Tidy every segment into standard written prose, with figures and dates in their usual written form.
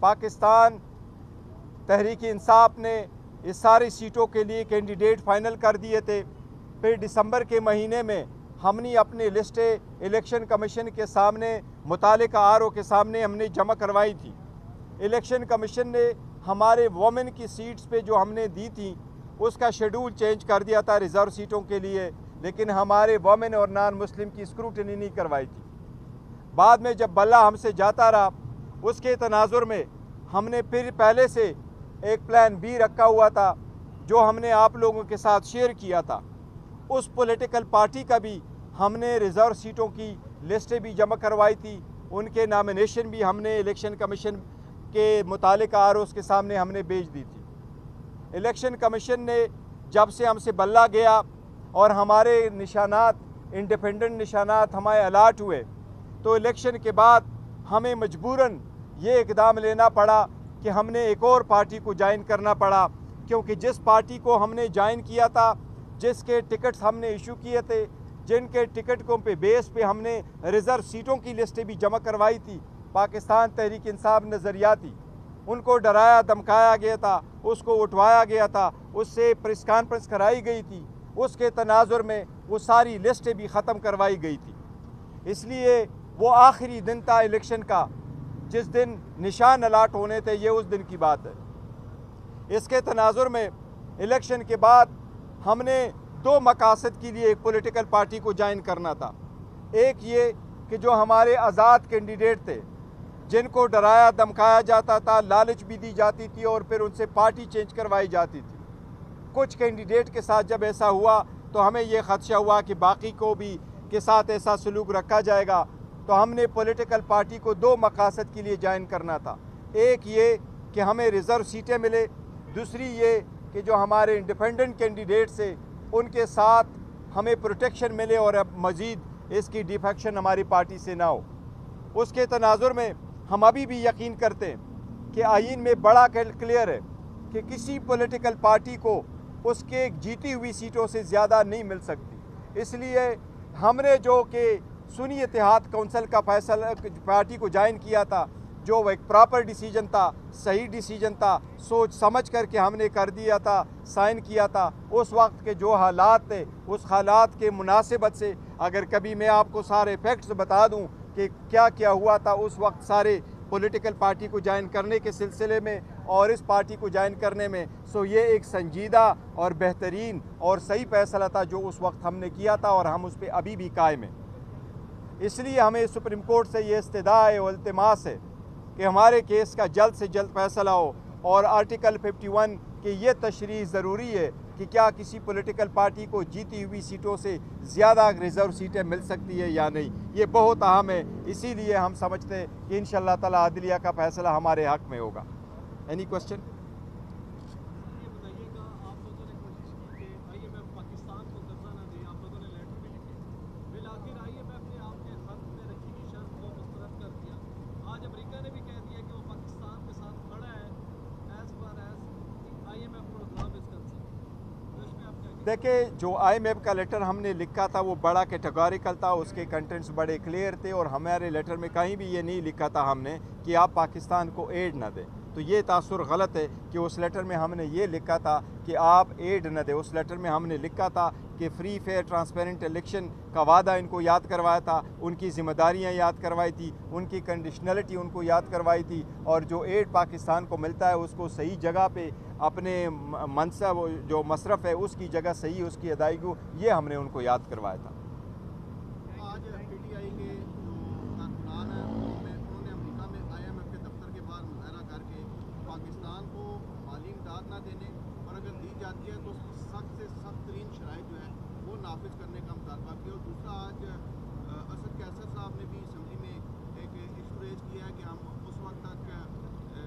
पाकिस्तान तहरीक इंसाफ ने इस सारी सीटों के लिए कैंडिडेट फाइनल कर दिए थे। फिर दिसंबर के महीने में हमने अपनी लिस्टें इलेक्शन कमीशन के सामने, मुतालिका आरओ के सामने हमने जमा करवाई थी। इलेक्शन कमीशन ने हमारे वोमेन की सीट्स पे जो हमने दी थी उसका शेड्यूल चेंज कर दिया था रिज़र्व सीटों के लिए, लेकिन हमारे वोमेन और नॉन मुस्लिम की स्क्रूटनी नहीं करवाई थी। बाद में जब बल्ला हमसे जाता रहा, उसके तनाजुर में हमने फिर पहले से एक प्लान बी रखा हुआ था जो हमने आप लोगों के साथ शेयर किया था। उस पॉलिटिकल पार्टी का भी हमने रिज़र्व सीटों की लिस्टें भी जमा करवाई थी, उनके नॉमिनेशन भी हमने इलेक्शन कमीशन के मुतालिका आरओज़ के सामने हमने भेज दी थी। इलेक्शन कमीशन ने जब से हमसे बल्ला गया और हमारे निशानात, इंडिपेंडेंट निशानात हमारे अलाट हुए, तो इलेक्शन के बाद हमें मजबूरन ये इक़दाम लेना पड़ा कि हमने एक और पार्टी को ज्वाइन करना पड़ा, क्योंकि जिस पार्टी को हमने ज्वाइन किया था, जिसके टिकट्स हमने इशू किए थे, जिनके टिकटों पे बेस पे हमने रिज़र्व सीटों की लिस्टें भी जमा करवाई थी, पाकिस्तान तहरीक इंसाफ नज़रियाती, उनको डराया धमकाया गया था, उसको उठवाया गया था, उससे प्रेस कॉन्फ्रेंस कराई गई थी, उसके तनाजुर में वो सारी लिस्टें भी ख़त्म करवाई गई थी। इसलिए वो आखिरी दिन था इलेक्शन का, जिस दिन निशान अलाट होने थे, ये उस दिन की बात है। इसके तनाजुर में इलेक्शन के बाद हमने दो मकासद के लिए एक पॉलिटिकल पार्टी को ज्वाइन करना था। एक ये कि जो हमारे आज़ाद कैंडिडेट थे, जिनको डराया धमकाया जाता था, लालच भी दी जाती थी और फिर उनसे पार्टी चेंज करवाई जाती थी। कुछ कैंडिडेट के साथ जब ऐसा हुआ तो हमें ये ख़दशा हुआ कि बाकी को भी के साथ ऐसा सलूक रखा जाएगा, तो हमने पॉलिटिकल पार्टी को दो मकासद के लिए ज्वाइन करना था। एक ये कि हमें रिज़र्व सीटें मिले, दूसरी ये कि जो हमारे इंडिपेंडेंट कैंडिडेट्स हैं उनके साथ हमें प्रोटेक्शन मिले और अब मज़ीद इसकी डिफेक्शन हमारी पार्टी से ना हो। उसके तनाजुर में हम अभी भी यकीन करते हैं कि आईन में बड़ा क्लियर है कि किसी पॉलिटिकल पार्टी को उसके जीती हुई सीटों से ज़्यादा नहीं मिल सकती। इसलिए हमने जो कि सुन्नी इत्तेहाद कौंसिल का फैसला पार्टी को ज्वाइन किया था, जो एक प्रॉपर डिसीजन था, सही डिसीजन था, सोच समझ करके हमने कर दिया था, साइन किया था। उस वक्त के जो हालात थे, उस हालात के मुनासिबत से अगर कभी मैं आपको सारे फैक्ट्स बता दूं कि क्या क्या हुआ था उस वक्त सारे पॉलिटिकल पार्टी को ज्वाइन करने के सिलसिले में और इस पार्टी को ज्वाइन करने में, सो ये एक संजीदा और बेहतरीन और सही फैसला था जो उस वक्त हमने किया था और हम उस पर अभी भी कायम हैं। इसलिए हमें सुप्रीम कोर्ट से ये इस्तदा है और इल्तिमास है कि हमारे केस का जल्द से जल्द फैसला हो और आर्टिकल 51 की ये तशरीह ज़रूरी है कि क्या किसी पॉलिटिकल पार्टी को जीती हुई सीटों से ज़्यादा रिज़र्व सीटें मिल सकती है या नहीं, ये बहुत अहम है। इसीलिए हम समझते हैं कि इंशाअल्लाह ताला अदलिया का फैसला हमारे हक़ में होगा। Any question? देखिए, जो IMF का लेटर हमने लिखा था वो बड़ा कैटेगोरिकल था, उसके कंटेंट्स बड़े क्लियर थे और हमारे लेटर में कहीं भी ये नहीं लिखा था हमने कि आप पाकिस्तान को एड न दें। तो ये तासुर गलत है कि उस लेटर में हमने ये लिखा था कि आप एड न दें। उस लेटर में हमने लिखा था कि फ्री फेयर ट्रांसपेरेंट इलेक्शन का वादा इनको याद करवाया था, उनकी ज़िम्मेदारियाँ याद करवाई थी, उनकी कंडीशनलिटी उनको याद करवाई थी और जो एड पाकिस्तान को मिलता है उसको सही जगह पे अपने मनसब जो मसरफ़ है उसकी जगह सही उसकी अदायगी, ये हमने उनको याद करवाया था। आज PTI के जो कारकुनान हैं उन्होंने अमेरिका में IMF के दफ्तर के बाहर मुजाहरा करके पाकिस्तान को माली इमदाद ना देने और अगर दी जाती है तो सख्त से सख्त तरीन शराइत जो है वो नाफिज करने का मुतालबा किया। और दूसरा, आज असद कैसर साहब ने भी असम्बली में एक इशू रेज किया है कि हम उस वक्त तक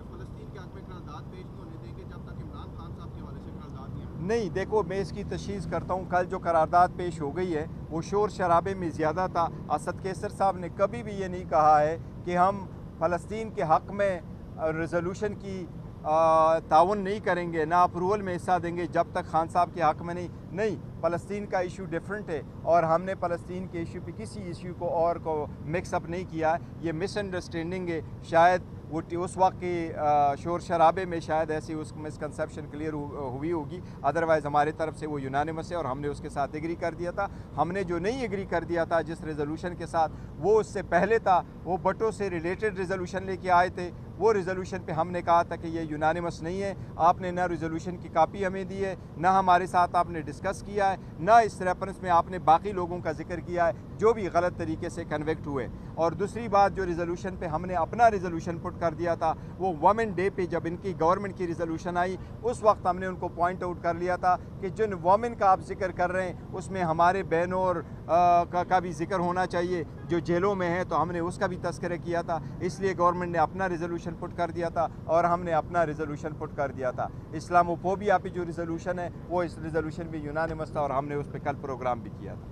फ़लस्तीन के हक़ में करारदाद पेश नहीं होने देंगे जब तक इमरान खान साहब के हवाले से करारदाद नहीं। देखो, मैं इसकी तशख़ीस करता हूँ, कल जो करारदाद पेश हो गई है वो शोर शराबे में ज़्यादा था। असद कैसर साहब ने कभी भी ये नहीं कहा है कि हम फ़लस्तीन के हक़ में रेजोल्यूशन की ताउन नहीं करेंगे, ना अप्रूवल में हिस्सा देंगे जब तक खान साहब के हक़ में नहीं। फ़लस्तीन का इशू डिफरेंट है और हमने फ़लस्तीन के इशू पे किसी इशू को और को मिक्सअप नहीं किया है। ये मिसअंडरस्टैंडिंग है। शायद वो उस वक्त की शोर शराबे में शायद ऐसी उस मिसकंसेप्शन क्लियर हुई होगी। अदरवाइज़ हमारी तरफ से वो यूनानिमस है और हमने उसके साथ एग्री कर दिया था। हमने जो नहीं एग्री कर दिया था जिस रेजोल्यूशन के साथ, वो उससे पहले था, वो भुट्टो से रिलेटेड रेजोल्यूशन लेके आए थे। वो रेजोल्यूशन पे हमने कहा था कि ये यूनानिमस नहीं है, आपने ना रेजोल्यूशन की कापी हमें दी है, ना हमारे साथ आपने डिस्कस किया है, ना इस रेफरेंस में आपने बाकी लोगों का जिक्र किया है जो भी गलत तरीके से कन्विक्ट हुए। और दूसरी बात, जो रेजोल्यूशन पे हमने अपना रेजोल्यूशन पुट कर दिया था, वो वुमेन डे पे जब इनकी गवर्नमेंट की रेजोल्यूशन आई, उस वक्त हमने उनको पॉइंट आउट कर लिया था कि जिन वुमेन का आप जिक्र कर रहे हैं उसमें हमारे बहनों और का भी जिक्र होना चाहिए जो जेलों में हैं, तो हमने उसका भी तस्करा किया था। इसलिए गवर्नमेंट ने अपना रेजोल्यूशन पुट कर दिया था और हमने अपना रेजोल्यूशन पुट कर दिया था। इस्लामोफोबिया पे जो रेजोल्यूशन है वो इस रेजोल्यूशन भी यूनानिमस था और हमने उस पर कल प्रोग्राम भी किया था।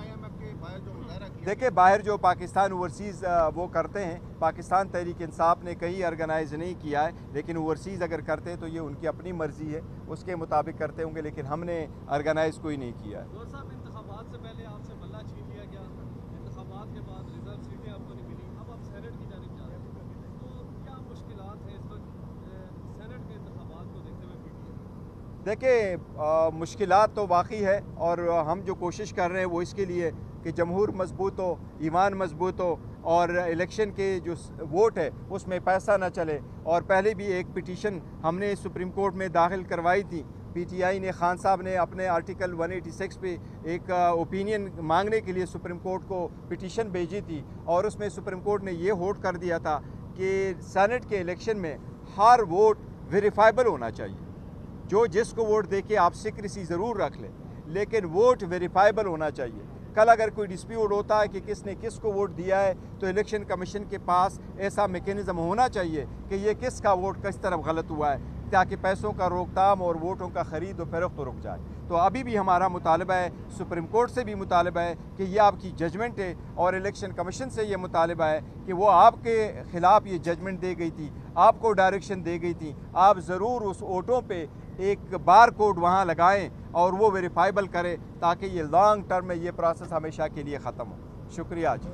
IMF के बाहर जो मुजाहरा किया, देखिए, बाहर जो पाकिस्तान ओवरसीज़ वो करते हैं, पाकिस्तान तहरीक इंसाफ ने कहीं ऑर्गेनाइज़ नहीं किया है, लेकिन ओवरसीज़ अगर करते हैं तो ये उनकी अपनी मर्ज़ी है, उसके मुताबिक करते होंगे, लेकिन हमने ऑर्गेनाइज़ कोई नहीं किया है। इंतखाबात से पहले आपसे बल्ला छीन लिया गया, इंतखाबात के बाद रिजर्व सीटें आपको नहीं मिली, अब आप सेनेट की जानिब जा रहे हैं, तो क्या मुश्किलात हैं इस वक्त सेनेट के इंतखाबात को देखते हुए PTI? देखिए, मुश्किलात तो वाकई है और हम जो कोशिश कर रहे हैं वो इसके लिए कि जमहूर मजबूत हो, ईमान मजबूत हो और इलेक्शन के जो वोट है उसमें पैसा ना चले। और पहले भी एक पिटीशन हमने सुप्रीम कोर्ट में दाखिल करवाई थी। PTI ने, खान साहब ने अपने आर्टिकल 186 पे एक ओपिनियन मांगने के लिए सुप्रीम कोर्ट को पिटीशन भेजी थी और उसमें सुप्रीम कोर्ट ने ये होल्ड कर दिया था कि सेनेट के इलेक्शन में हर वोट वेरीफाइबल होना चाहिए। जो जिसको वोट दे के आप सीक्रेसी ज़रूर रख लें, लेकिन वोट वेरीफाइबल होना चाहिए। कल अगर कोई डिस्प्यूट होता है कि किसने किसको वोट दिया है, तो इलेक्शन कमीशन के पास ऐसा मेकैनिज़्म होना चाहिए कि ये किसका वोट किस तरफ गलत हुआ है, ताकि पैसों का रोकथाम और वोटों का ख़रीद व फरोख्त रुक जाए। तो अभी भी हमारा मुतालबा है, सुप्रीम कोर्ट से भी मुतालबा है कि ये आपकी जजमेंट है और इलेक्शन कमीशन से ये मुतालबा है कि वो आपके ख़िलाफ़ ये जजमेंट दे गई थी, आपको डायरेक्शन दे गई थी, आप ज़रूर उस वोटों पे एक बार कोड वहाँ लगाएं और वो वेरीफाइबल करें ताकि ये लॉन्ग टर्म में ये प्रोसेस हमेशा के लिए ख़त्म हो। शुक्रिया जी।